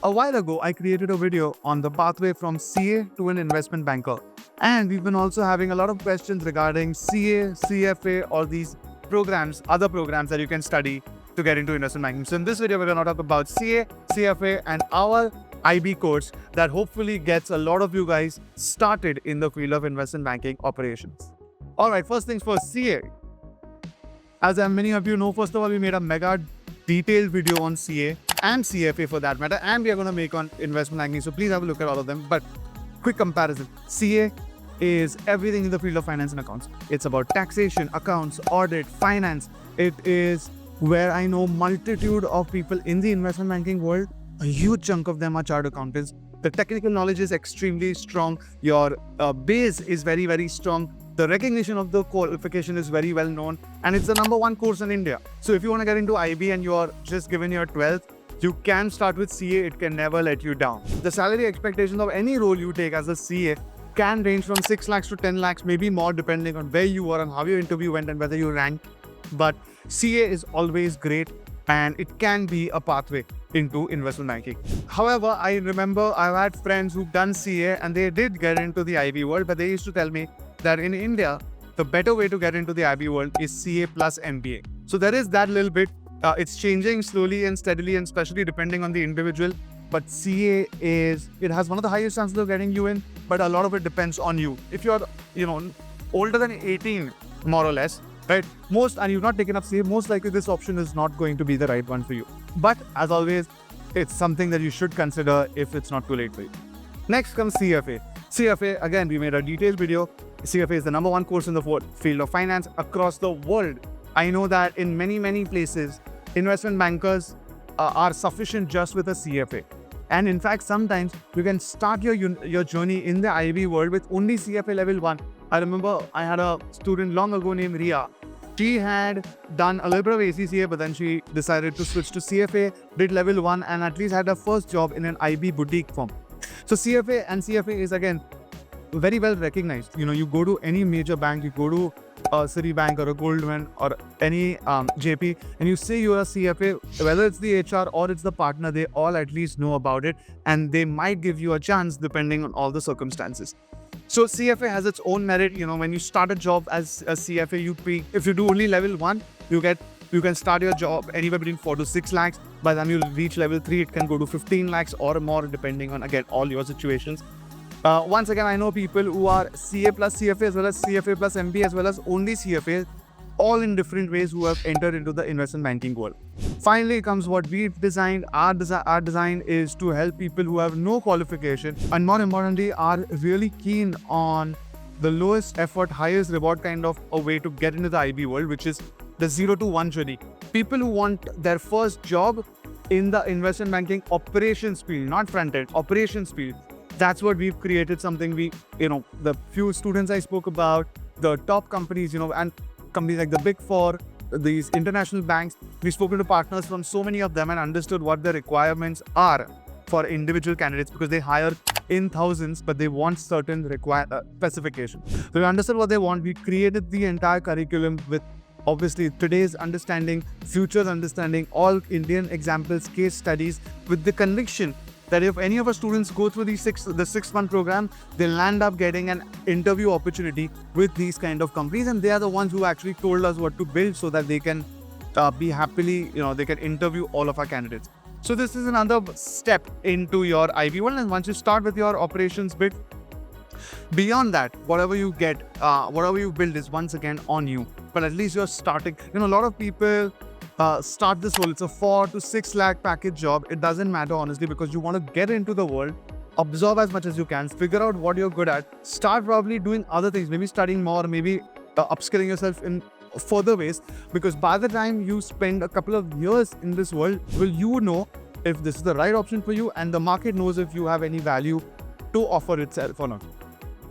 A while ago, I created a video on the pathway from CA to an investment banker. And we've been also having a lot of questions regarding CA, CFA, or these programs, other programs that you can study to get into investment banking. So in this video, we're going to talk about CA, CFA, and our IB course that hopefully gets a lot of you guys started in the field of investment banking operations. All right, first things first, CA. As many of you know, first of all, we made a mega detailed video on CA and CFA for that matter, and we are going to make on investment banking. So please have a look at all of them. But quick comparison, CA is everything in the field of finance and accounts. It's about taxation, accounts, audit, finance. It is where I know multitude of people in the investment banking world. A huge chunk of them are chartered accountants. The technical knowledge is extremely strong. Your base is very, very strong. The recognition of the qualification is very well known, and it's the #1 course in India. So if you want to get into IB and you're just given your 12th, you can start with CA. It can never let you down. The salary expectations of any role you take as a CA can range from 6 lakhs to 10 lakhs, maybe more, depending on where you are and how your interview went and whether you ranked. But CA is always great, and it can be a pathway into investment banking. However, I remember I've had friends who've done CA and they did get into the IB world, but they used to tell me that in India, the better way to get into the IB world is CA plus MBA. So there is that little bit. It's changing slowly and steadily, and especially depending on the individual. But CA it has one of the highest chances of getting you in, but a lot of it depends on you. If you're, older than 18, more or less, right? And you've not taken up CA, most likely this option is not going to be the right one for you. But as always, it's something that you should consider if it's not too late for you. Next comes CFA. CFA, again, we made a detailed video. CFA is the #1 course in the field of finance across the world. I know that in many, many places, investment bankers are sufficient just with a CFA. And in fact, sometimes you can start your journey in the IB world with only CFA level 1. I remember I had a student long ago named Ria. She had done a little bit of ACCA, but then she decided to switch to CFA, did level 1, and at least had her first job in an IB boutique firm. So CFA and CFA is, again, very well recognized. You go to any major bank, you go to a Citibank or a Goldman or any JP, and you say you're a CFA, whether it's the HR or it's the partner, they all at least know about it, and they might give you a chance depending on all the circumstances. So CFA has its own merit. When you start a job as a CFA, if you do only level 1, you can start your job anywhere between 4 to 6 lakhs. By the time you reach level 3, it can go to 15 lakhs or more, depending on, again, all your situations. Once again, I know people who are CA plus CFA as well as CFA plus MBA as well as only CFA, all in different ways, who have entered into the investment banking world. Finally comes what we've designed. Our design is to help people who have no qualification and, more importantly, are really keen on the lowest effort, highest reward kind of a way to get into the IB world, which is the 0 to 1 journey. People who want their first job in the investment banking operations field, not front end, operations field. That's what we've created, something the few students I spoke about, the top companies, and companies like the Big Four, these international banks, we've spoken to partners from so many of them and understood what the requirements are for individual candidates, because they hire in thousands, but they want certain specifications. So we understood what they want. We created the entire curriculum with, obviously, today's understanding, future's understanding, all Indian examples, case studies, with the conviction that if any of our students go through the 6-month program, they'll land up getting an interview opportunity with these kind of companies, and they are the ones who actually told us what to build so that they can be happily, they can interview all of our candidates. So this is another step into your IB world, and once you start with your operations bit, beyond that, whatever you get, whatever you build is once again on you. But at least you're starting. A lot of people start this role. It's a 4 to 6 lakh package job. It doesn't matter, honestly, because you want to get into the world, absorb as much as you can, figure out what you're good at, start probably doing other things, maybe studying more, maybe upskilling yourself in further ways, because by the time you spend a couple of years in this world, you know if this is the right option for you, and the market knows if you have any value to offer itself or not.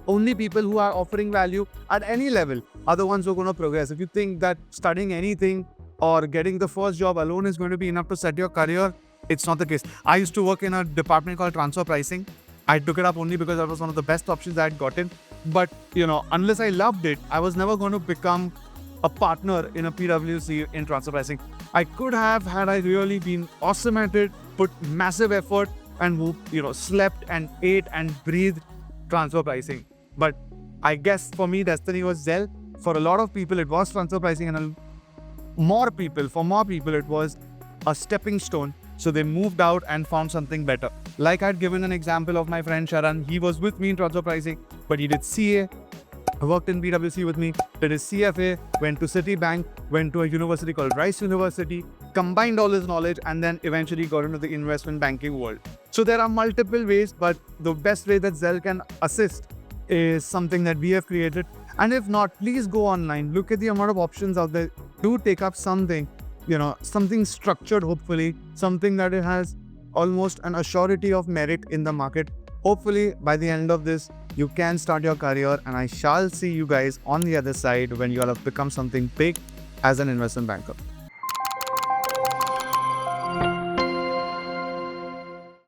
Only people who are offering value at any level are the ones who are going to progress. If you think that studying anything or getting the first job alone is going to be enough to set your career, it's not the case. I used to work in a department called transfer pricing. I took it up only because that was one of the best options I had gotten. But, unless I loved it, I was never going to become a partner in a PwC in transfer pricing. I could have, had I really been awesome at it, put massive effort, and who, slept and ate and breathed transfer pricing. But I guess for me, destiny was Zelle. For a lot of people, it was transfer pricing, and for more people, it was a stepping stone. So they moved out and found something better. Like I'd given an example of my friend Sharan. He was with me in transfer pricing, but he did CA, worked in PwC with me, did his CFA, went to Citibank, went to a university called Rice University, combined all his knowledge, and then eventually got into the investment banking world. So there are multiple ways, but the best way that Zelle can assist is something that we have created. And if not, please go online, look at the amount of options out there. Do take up something, something structured, hopefully, something that it has almost an assurity of merit in the market. Hopefully, by the end of this, you can start your career, and I shall see you guys on the other side when you all have become something big as an investment banker.